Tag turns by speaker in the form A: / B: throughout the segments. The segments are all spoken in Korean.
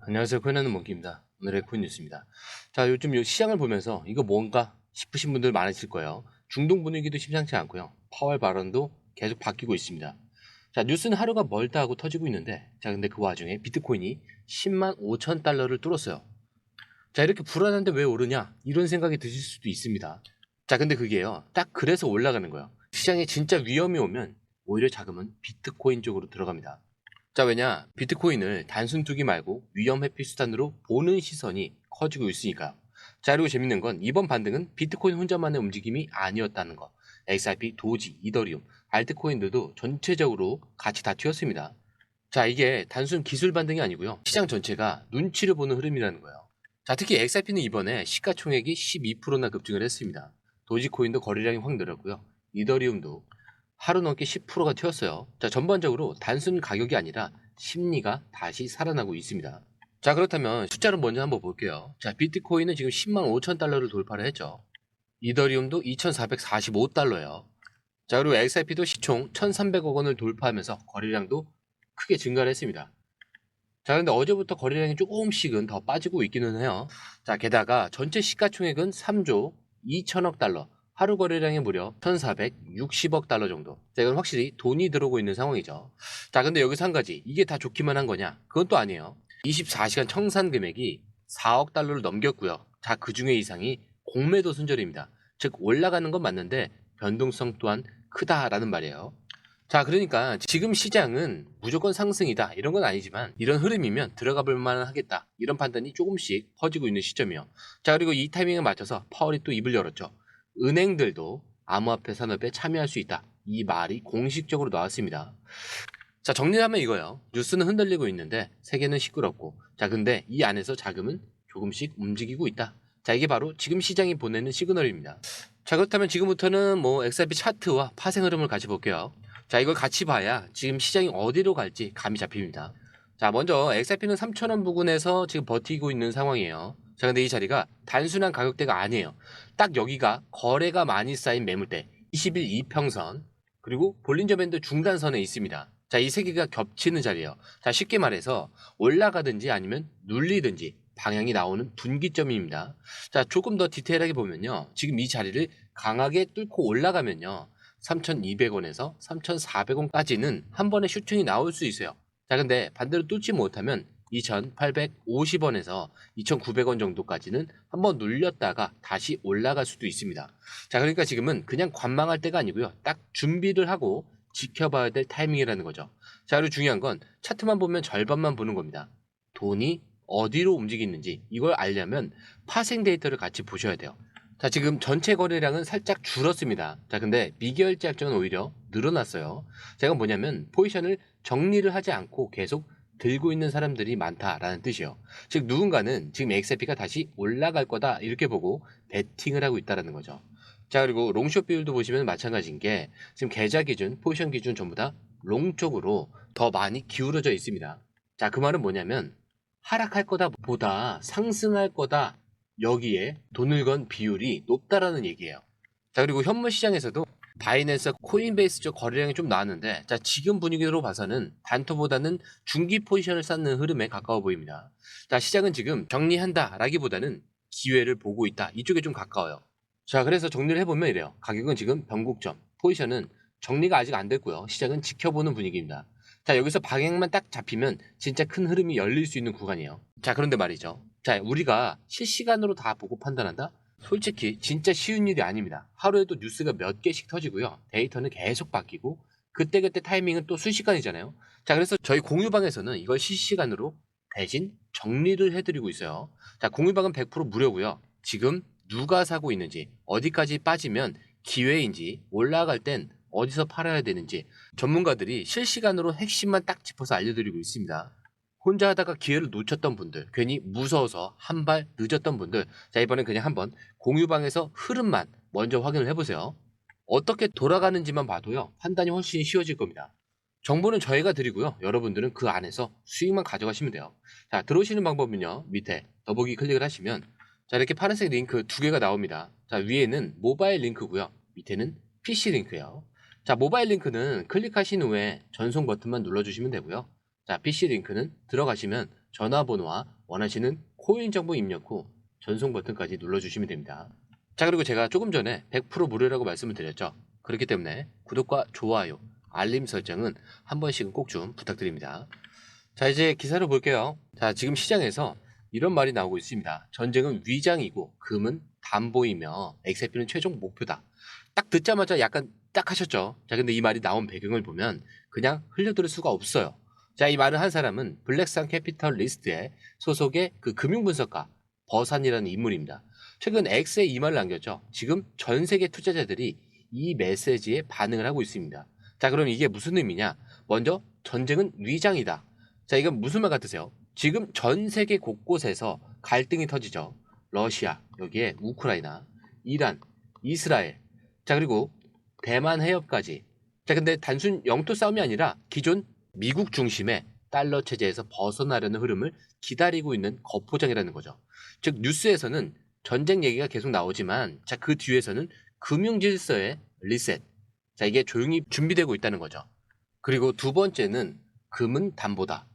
A: 안녕하세요. 코인하는 몽키입니다. 오늘의 코인 뉴스입니다. 자, 요즘 요 시장을 보면서 이거 뭔가 싶으신 분들 많으실 거예요. 중동 분위기도 심상치 않고요. 파월 발언도 계속 바뀌고 있습니다. 자, 뉴스는 하루가 멀다 하고 터지고 있는데, 자, 근데 그 와중에 비트코인이 10만 5천 달러를 뚫었어요. 자, 이렇게 불안한데 왜 오르냐? 이런 생각이 드실 수도 있습니다. 자, 근데 그게요. 딱 그래서 올라가는 거예요. 시장에 진짜 위험이 오면 오히려 자금은 비트코인 쪽으로 들어갑니다. 자, 왜냐? 비트코인을 단순 투기 말고 위험 회피 수단으로 보는 시선이 커지고 있으니까요. 자, 그리고 재밌는 건 이번 반등은 비트코인 혼자만의 움직임이 아니었다는 거. XRP, 도지, 이더리움, 알트코인들도 전체적으로 같이 다 튀었습니다. 자, 이게 단순 기술 반등이 아니고요. 시장 전체가 눈치를 보는 흐름이라는 거예요. 자, 특히 XRP는 이번에 시가총액이 12%나 급증을 했습니다. 도지코인도 거래량이 확 늘었고요. 이더리움도 하루 넘게 10%가 튀었어요. 자, 전반적으로 단순 가격이 아니라 심리가 다시 살아나고 있습니다. 자, 그렇다면 숫자를 먼저 한번 볼게요. 자, 비트코인은 지금 10만 5천 달러를 돌파를 했죠. 이더리움도 2,445달러예요. 자, 그리고 XRP도 시총 1,300억 원을 돌파하면서 거래량도 크게 증가를 했습니다. 자, 근데 어제부터 거래량이 조금씩은 더 빠지고 있기는 해요. 자, 게다가 전체 시가총액은 3조 2천억 달러, 하루 거래량이 무려 1,460억 달러 정도. 자, 이건 확실히 돈이 들어오고 있는 상황이죠. 자, 근데 여기서 한 가지, 이게 다 좋기만 한 거냐? 그건 또 아니에요. 24시간 청산 금액이 4억 달러를 넘겼고요. 자, 그 중에 이상이 공매도 순절입니다. 즉, 올라가는 건 맞는데 변동성 또한 크다라는 말이에요. 자, 그러니까 지금 시장은 무조건 상승이다 이런 건 아니지만 이런 흐름이면 들어가 볼 만하겠다 이런 판단이 조금씩 퍼지고 있는 시점이요. 자, 그리고 이 타이밍에 맞춰서 파월이 또 입을 열었죠. 은행들도 암호화폐 산업에 참여할 수 있다, 이 말이 공식적으로 나왔습니다. 자, 정리하면 이거예요. 뉴스는 흔들리고 있는데 세계는 시끄럽고, 자, 근데 이 안에서 자금은 조금씩 움직이고 있다. 자, 이게 바로 지금 시장이 보내는 시그널입니다. 자, 그렇다면 지금부터는 뭐 XRP 차트와 파생 흐름을 같이 볼게요. 자, 이걸 같이 봐야 지금 시장이 어디로 갈지 감이 잡힙니다. 자, 먼저 XRP는 3,000원 부근에서 지금 버티고 있는 상황이에요. 자, 근데 이 자리가 단순한 가격대가 아니에요. 딱 여기가 거래가 많이 쌓인 매물대 20일 이평선, 그리고 볼린저 밴드 중단선에 있습니다. 자, 이 세 개가 겹치는 자리예요. 자, 쉽게 말해서 올라가든지 아니면 눌리든지 방향이 나오는 분기점입니다. 자, 조금 더 디테일하게 보면요. 지금 이 자리를 강하게 뚫고 올라가면요. 3,200원에서 3,400원까지는 한 번에 슈팅이 나올 수 있어요. 자, 근데 반대로 뚫지 못하면 2,850원에서 2,900원 정도까지는 한번 눌렸다가 다시 올라갈 수도 있습니다. 자, 그러니까 지금은 그냥 관망할 때가 아니고요. 딱 준비를 하고 지켜봐야 될 타이밍이라는 거죠. 자, 그리고 중요한 건 차트만 보면 절반만 보는 겁니다. 돈이 어디로 움직이는지 이걸 알려면 파생 데이터를 같이 보셔야 돼요. 자, 지금 전체 거래량은 살짝 줄었습니다. 자, 근데 미결제 약정은 오히려 늘어났어요. 제가 뭐냐면 포지션을 정리를 하지 않고 계속 들고 있는 사람들이 많다라는 뜻이에요. 즉 누군가는 지금 XRP가 다시 올라갈 거다 이렇게 보고 베팅을 하고 있다는 거죠. 자, 그리고 롱숏 비율도 보시면 마찬가지인 게 지금 계좌 기준, 포지션 기준 전부 다 롱 쪽으로 더 많이 기울어져 있습니다. 자, 그 말은 뭐냐면 하락할 거다 보다 상승할 거다, 여기에 돈을 건 비율이 높다라는 얘기예요. 자, 그리고 현물 시장에서도 바이낸스, 코인베이스 쪽 거래량이 좀 나왔는데, 자, 지금 분위기로 봐서는 단토보다는 중기 포지션을 쌓는 흐름에 가까워 보입니다. 자, 시장은 지금 정리한다라기보다는 기회를 보고 있다, 이쪽에 좀 가까워요. 자, 그래서 정리를 해보면 이래요. 가격은 지금 변곡점, 포지션은 정리가 아직 안 됐고요. 시장은 지켜보는 분위기입니다. 자, 여기서 방향만 딱 잡히면 진짜 큰 흐름이 열릴 수 있는 구간이에요. 자, 그런데 말이죠. 자, 우리가 실시간으로 다 보고 판단한다? 솔직히 진짜 쉬운 일이 아닙니다. 하루에도 뉴스가 몇 개씩 터지고요. 데이터는 계속 바뀌고 그때그때 타이밍은 또 순식간이잖아요. 자, 그래서 저희 공유방에서는 이걸 실시간으로 대신 정리를 해드리고 있어요. 자, 공유방은 100% 무료고요. 지금 누가 사고 있는지, 어디까지 빠지면 기회인지, 올라갈 땐 어디서 팔아야 되는지 전문가들이 실시간으로 핵심만 딱 짚어서 알려드리고 있습니다. 혼자 하다가 기회를 놓쳤던 분들, 괜히 무서워서 한 발 늦었던 분들, 자, 이번엔 그냥 한번 공유방에서 흐름만 먼저 확인을 해보세요. 어떻게 돌아가는지만 봐도요, 판단이 훨씬 쉬워질 겁니다. 정보는 저희가 드리고요, 여러분들은 그 안에서 수익만 가져가시면 돼요. 자, 들어오시는 방법은요, 밑에 더보기 클릭을 하시면 자, 이렇게 파란색 링크 두 개가 나옵니다. 자, 위에는 모바일 링크고요, 밑에는 PC 링크예요. 자, 모바일 링크는 클릭하신 후에 전송 버튼만 눌러주시면 되고요. 자, PC 링크는 들어가시면 전화번호와 원하시는 코인 정보 입력 후 전송 버튼까지 눌러주시면 됩니다. 자, 그리고 제가 조금 전에 100% 무료라고 말씀을 드렸죠. 그렇기 때문에 구독과 좋아요, 알림 설정은 한 번씩은 꼭 좀 부탁드립니다. 자, 이제 기사를 볼게요. 자, 지금 시장에서 이런 말이 나오고 있습니다. 전쟁은 위장이고 금은 담보이며 XRP는 최종 목표다. 딱 듣자마자 약간 딱 하셨죠. 자, 근데 이 말이 나온 배경을 보면 그냥 흘려들을 수가 없어요. 자, 이 말을 한 사람은 블랙산 캐피털리스트의 소속의 그 금융분석가 버산이라는 인물입니다. 최근 X에 이 말을 남겼죠. 지금 전 세계 투자자들이 이 메시지에 반응을 하고 있습니다. 자, 그럼 이게 무슨 의미냐? 먼저 전쟁은 위장이다. 자, 이건 무슨 말 같으세요? 지금 전 세계 곳곳에서 갈등이 터지죠. 러시아, 여기에 우크라이나, 이란, 이스라엘, 자, 그리고 대만 해협까지. 자, 근데 단순 영토 싸움이 아니라 기존 미국 중심의 달러 체제에서 벗어나려는 흐름을 기다리고 있는 거포장이라는 거죠. 즉, 뉴스에서는 전쟁 얘기가 계속 나오지만, 자, 그 뒤에서는 금융 질서의 리셋. 자, 이게 조용히 준비되고 있다는 거죠. 그리고 두 번째는 금은 담보다.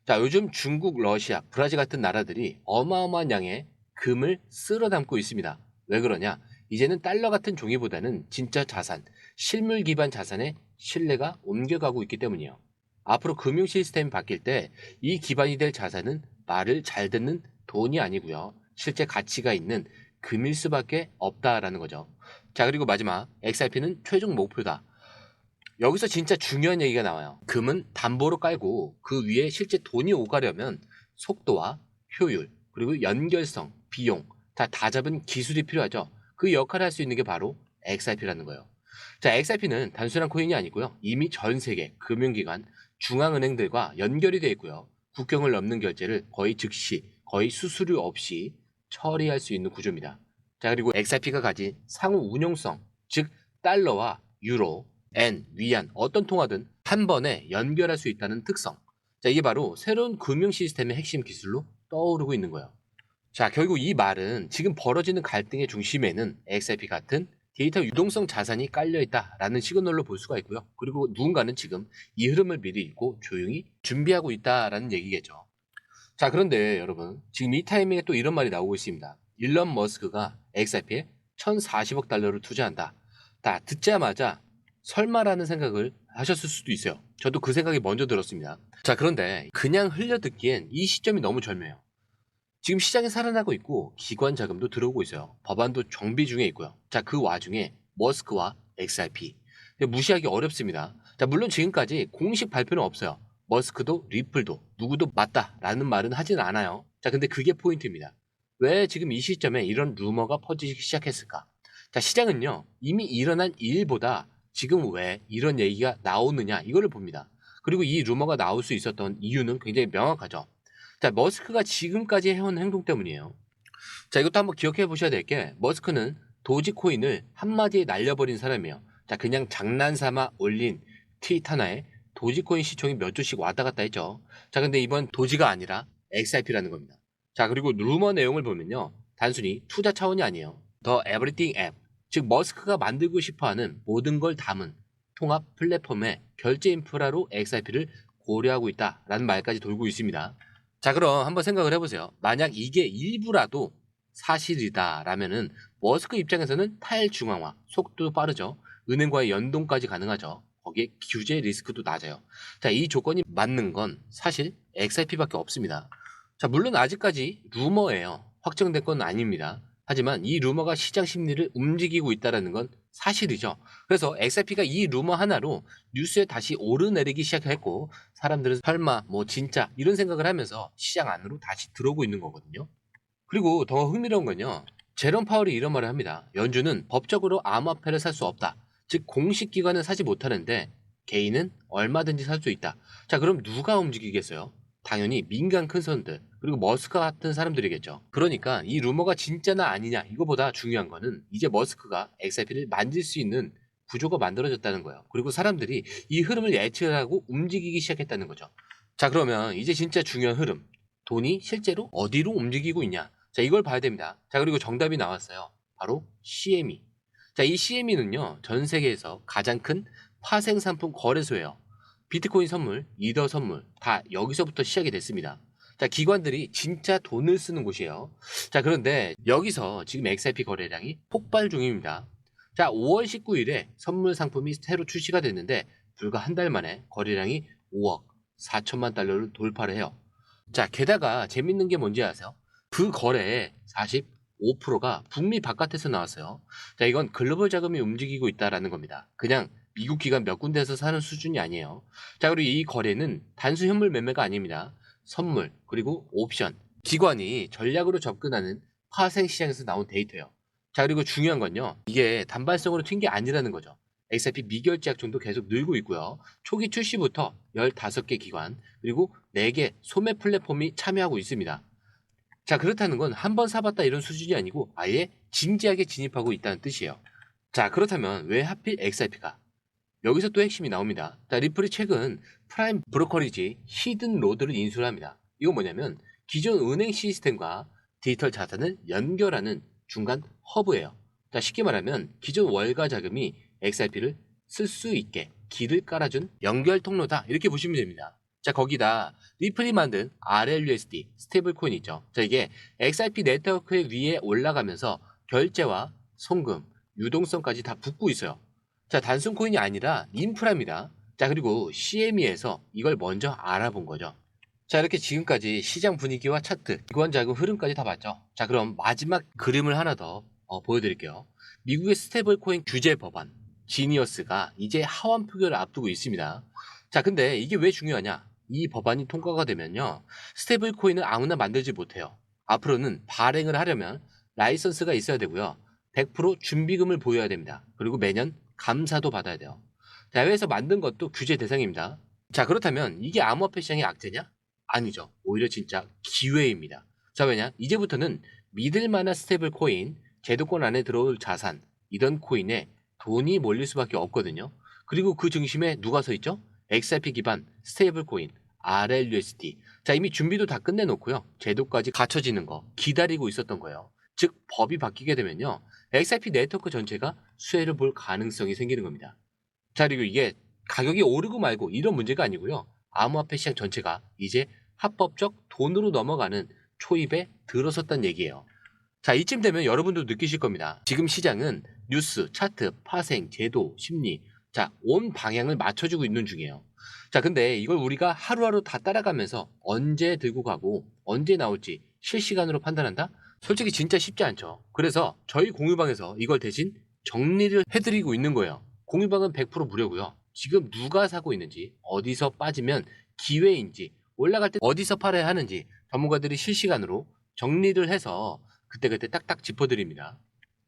A: 자, 요즘 중국, 러시아, 브라질 같은 나라들이 어마어마한 양의 금을 쓸어 담고 있습니다. 왜 그러냐? 이제는 달러 같은 종이보다는 진짜 자산, 실물 기반 자산의 신뢰가 옮겨가고 있기 때문이에요. 앞으로 금융 시스템이 바뀔 때 이 기반이 될 자산은 말을 잘 듣는 돈이 아니고요. 실제 가치가 있는 금일 수밖에 없다라는 거죠. 자, 그리고 마지막, XRP는 최종 목표다. 여기서 진짜 중요한 얘기가 나와요. 금은 담보로 깔고 그 위에 실제 돈이 오가려면 속도와 효율, 그리고 연결성, 비용 다 잡은 기술이 필요하죠. 그 역할을 할 수 있는 게 바로 XRP라는 거예요. 자, XRP는 단순한 코인이 아니고요. 이미 전 세계 금융기관, 중앙은행들과 연결이 되어 있고요. 국경을 넘는 결제를 거의 즉시, 거의 수수료 없이 처리할 수 있는 구조입니다. 자, 그리고 XRP가 가진 상호 운용성, 즉 달러와 유로, 엔, 위안, 어떤 통화든 한 번에 연결할 수 있다는 특성. 자, 이게 바로 새로운 금융 시스템의 핵심 기술로 떠오르고 있는 거예요. 자, 결국 이 말은 지금 벌어지는 갈등의 중심에는 XRP 같은 데이터 유동성 자산이 깔려 있다라는 시그널로 볼 수가 있고요. 그리고 누군가는 지금 이 흐름을 미리 읽고 조용히 준비하고 있다라는 얘기겠죠. 자, 그런데 여러분, 지금 이 타이밍에 또 이런 말이 나오고 있습니다. 일론 머스크가 XRP에 1,040억 달러를 투자한다. 다 듣자마자 설마라는 생각을 하셨을 수도 있어요. 저도 그 생각이 먼저 들었습니다. 자, 그런데 그냥 흘려듣기엔 이 시점이 너무 절묘해요. 지금 시장이 살아나고 있고 기관 자금도 들어오고 있어요. 법안도 정비 중에 있고요. 자, 그 와중에 머스크와 XRP 무시하기 어렵습니다. 자, 물론 지금까지 공식 발표는 없어요. 머스크도 리플도 누구도 맞다라는 말은 하진 않아요. 자, 근데 그게 포인트입니다. 왜 지금 이 시점에 이런 루머가 퍼지기 시작했을까? 자, 시장은요, 이미 일어난 일보다 지금 왜 이런 얘기가 나오느냐 이거를 봅니다. 그리고 이 루머가 나올 수 있었던 이유는 굉장히 명확하죠. 자, 머스크가 지금까지 해온 행동 때문이에요. 자, 이것도 한번 기억해 보셔야 될 게, 머스크는 도지코인을 한마디에 날려버린 사람이에요. 자, 그냥 장난삼아 올린 트윗 하나에 도지코인 시총이 몇 주씩 왔다 갔다 했죠. 자, 근데 이번 도지가 아니라 XRP라는 겁니다. 자, 그리고 루머 내용을 보면요, 단순히 투자 차원이 아니에요. 더 에브리띵 앱, 즉 머스크가 만들고 싶어하는 모든 걸 담은 통합 플랫폼의 결제 인프라로 XRP를 고려하고 있다라는 말까지 돌고 있습니다. 자, 그럼 한번 생각을 해보세요. 만약 이게 일부라도 사실이다라면은 머스크 입장에서는 탈중앙화, 속도 빠르죠. 은행과의 연동까지 가능하죠. 거기에 규제 리스크도 낮아요. 자, 이 조건이 맞는 건 사실 XRP밖에 없습니다. 자, 물론 아직까지 루머예요. 확정된 건 아닙니다. 하지만 이 루머가 시장 심리를 움직이고 있다는 건 사실이죠. 그래서 XRP가 이 루머 하나로 뉴스에 다시 오르내리기 시작했고, 사람들은 설마 뭐 진짜 이런 생각을 하면서 시장 안으로 다시 들어오고 있는 거거든요. 그리고 더 흥미로운 건요, 제롬 파월이 이런 말을 합니다. 연준은 법적으로 암호화폐를 살 수 없다. 즉 공식 기관은 사지 못하는데 개인은 얼마든지 살 수 있다. 자, 그럼 누가 움직이겠어요? 당연히 민간 큰 손들, 그리고 머스크 같은 사람들이겠죠. 그러니까 이 루머가 진짜나 아니냐 이거보다 중요한 거는 이제 머스크가 XRP를 만질 수 있는 구조가 만들어졌다는 거예요. 그리고 사람들이 이 흐름을 예측하고 움직이기 시작했다는 거죠. 자, 그러면 이제 진짜 중요한 흐름, 돈이 실제로 어디로 움직이고 있냐, 자, 이걸 봐야 됩니다. 자, 그리고 정답이 나왔어요. 바로 CME. 자, 이 CME는요, 전 세계에서 가장 큰 파생 상품 거래소예요. 비트코인 선물, 이더 선물 다 여기서부터 시작이 됐습니다. 자, 기관들이 진짜 돈을 쓰는 곳이에요. 자, 그런데 여기서 지금 XRP 거래량이 폭발 중입니다. 자, 5월 19일에 선물 상품이 새로 출시가 됐는데 불과 한 달 만에 거래량이 5억 4천만 달러를 돌파를 해요. 자, 게다가 재밌는 게 뭔지 아세요? 그 거래의 45%가 북미 바깥에서 나왔어요. 자, 이건 글로벌 자금이 움직이고 있다라는 겁니다. 그냥 미국 기관 몇 군데에서 사는 수준이 아니에요. 자, 그리고 이 거래는 단순 현물 매매가 아닙니다. 선물, 그리고 옵션, 기관이 전략으로 접근하는 파생 시장에서 나온 데이터예요. 자, 그리고 중요한 건요. 이게 단발성으로 튄 게 아니라는 거죠. XRP 미결제 약정도 계속 늘고 있고요. 초기 출시부터 15개 기관, 그리고 4개 소매 플랫폼이 참여하고 있습니다. 자, 그렇다는 건 한 번 사봤다 이런 수준이 아니고 아예 진지하게 진입하고 있다는 뜻이에요. 자, 그렇다면 왜 하필 XRP가? 여기서 또 핵심이 나옵니다. 자, 리플이 최근 프라임 브로커리지 히든 로드를 인수를 합니다. 이건 뭐냐면 기존 은행 시스템과 디지털 자산을 연결하는 중간 허브예요. 자, 쉽게 말하면 기존 월가 자금이 XRP를 쓸 수 있게 길을 깔아준 연결 통로다, 이렇게 보시면 됩니다. 자, 거기다 리플이 만든 RLUSD 스테이블 코인 있죠. 자, 이게 XRP 네트워크 위에 올라가면서 결제와 송금, 유동성까지 다 붙고 있어요. 자, 단순 코인이 아니라 인프라입니다. 자, 그리고 CME에서 이걸 먼저 알아본 거죠. 자, 이렇게 지금까지 시장 분위기와 차트, 기관 자금 흐름까지 다 봤죠. 자, 그럼 마지막 그림을 하나 더 보여드릴게요. 미국의 스테이블 코인 규제 법안 지니어스가 이제 하원 표결을 앞두고 있습니다. 자, 근데 이게 왜 중요하냐? 이 법안이 통과가 되면요, 스테이블 코인을 아무나 만들지 못해요. 앞으로는 발행을 하려면 라이선스가 있어야 되고요. 100% 준비금을 보여야 됩니다. 그리고 매년 감사도 받아야 돼요. 자, 해외에서 만든 것도 규제 대상입니다. 자, 그렇다면 이게 암호화폐 시장의 악재냐? 아니죠. 오히려 진짜 기회입니다. 자, 왜냐? 이제부터는 믿을 만한 스테이블 코인, 제도권 안에 들어올 자산, 이런 코인에 돈이 몰릴 수밖에 없거든요. 그리고 그 중심에 누가 서 있죠? XRP 기반 스테이블 코인, RLUSD. 자, 이미 준비도 다 끝내놓고요. 제도까지 갖춰지는 거 기다리고 있었던 거예요. 즉, 법이 바뀌게 되면요, XRP 네트워크 전체가 수혜를 볼 가능성이 생기는 겁니다. 자, 그리고 이게 가격이 오르고 말고 이런 문제가 아니고요. 암호화폐 시장 전체가 이제 합법적 돈으로 넘어가는 초입에 들어섰다는 얘기예요. 자, 이쯤 되면 여러분도 느끼실 겁니다. 지금 시장은 뉴스, 차트, 파생, 제도, 심리, 자, 온 방향을 맞춰주고 있는 중이에요. 자, 근데 이걸 우리가 하루하루 다 따라가면서 언제 들고 가고 언제 나올지 실시간으로 판단한다? 솔직히 진짜 쉽지 않죠. 그래서 저희 공유방에서 이걸 대신 정리를 해드리고 있는 거예요. 공유방은 100% 무료고요. 지금 누가 사고 있는지, 어디서 빠지면 기회인지, 올라갈 때 어디서 팔아야 하는지 전문가들이 실시간으로 정리를 해서 그때그때 딱딱 짚어드립니다.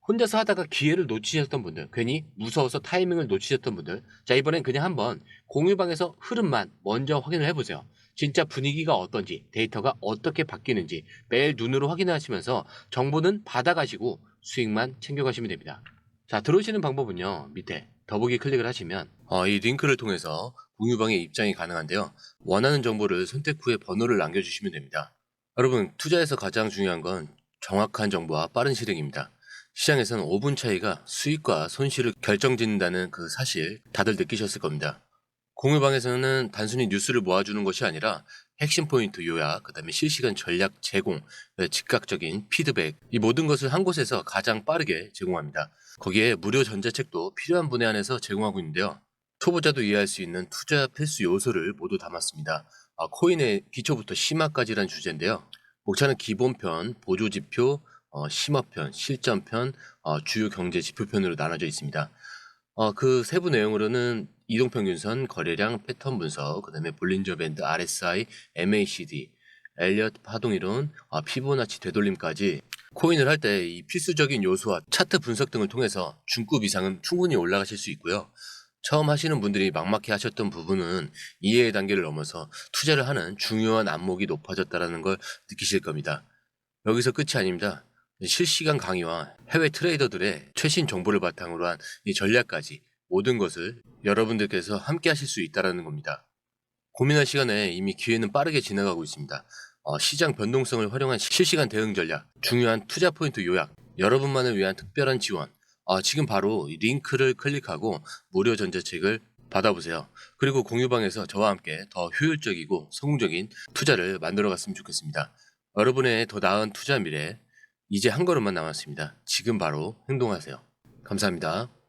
A: 혼자서 하다가 기회를 놓치셨던 분들, 괜히 무서워서 타이밍을 놓치셨던 분들, 자, 이번엔 그냥 한번 공유방에서 흐름만 먼저 확인을 해보세요. 진짜 분위기가 어떤지, 데이터가 어떻게 바뀌는지 매일 눈으로 확인하시면서 정보는 받아가시고 수익만 챙겨가시면 됩니다. 자, 들어오시는 방법은요, 밑에 더보기 클릭을 하시면 이 링크를 통해서 공유방에 입장이 가능한데요. 원하는 정보를 선택 후에 번호를 남겨주시면 됩니다. 여러분, 투자에서 가장 중요한 건 정확한 정보와 빠른 실행입니다. 시장에서는 5분 차이가 수익과 손실을 결정짓는다는 그 사실 다들 느끼셨을 겁니다. 공유방에서는 단순히 뉴스를 모아주는 것이 아니라 핵심 포인트 요약, 그 다음에 실시간 전략 제공, 즉각적인 피드백, 이 모든 것을 한 곳에서 가장 빠르게 제공합니다. 거기에 무료 전자책도 필요한 분야 안에서 제공하고 있는데요. 초보자도 이해할 수 있는 투자 필수 요소를 모두 담았습니다. 코인의 기초부터 심화까지란 주제인데요. 목차는 기본편, 보조지표, 심화편, 실전편, 주요 경제 지표편으로 나눠져 있습니다. 그 세부 내용으로는 이동평균선, 거래량, 패턴 분석, 그 다음에 볼린저 밴드, RSI, MACD, 엘리엇 파동이론, 피보나치 되돌림까지 코인을 할 때 이 필수적인 요소와 차트 분석 등을 통해서 중급 이상은 충분히 올라가실 수 있고요. 처음 하시는 분들이 막막해 하셨던 부분은 이해의 단계를 넘어서 투자를 하는 중요한 안목이 높아졌다는 걸 느끼실 겁니다. 여기서 끝이 아닙니다. 실시간 강의와 해외 트레이더들의 최신 정보를 바탕으로 한 이 전략까지 모든 것을 여러분들께서 함께 하실 수 있다는 겁니다. 고민할 시간에 이미 기회는 빠르게 지나가고 있습니다. 시장 변동성을 활용한 실시간 대응 전략, 중요한 투자 포인트 요약, 여러분만을 위한 특별한 지원, 지금 바로 이 링크를 클릭하고 무료 전자책을 받아보세요. 그리고 공유방에서 저와 함께 더 효율적이고 성공적인 투자를 만들어 갔으면 좋겠습니다. 여러분의 더 나은 투자 미래 이제 한 걸음만 남았습니다. 지금 바로 행동하세요. 감사합니다.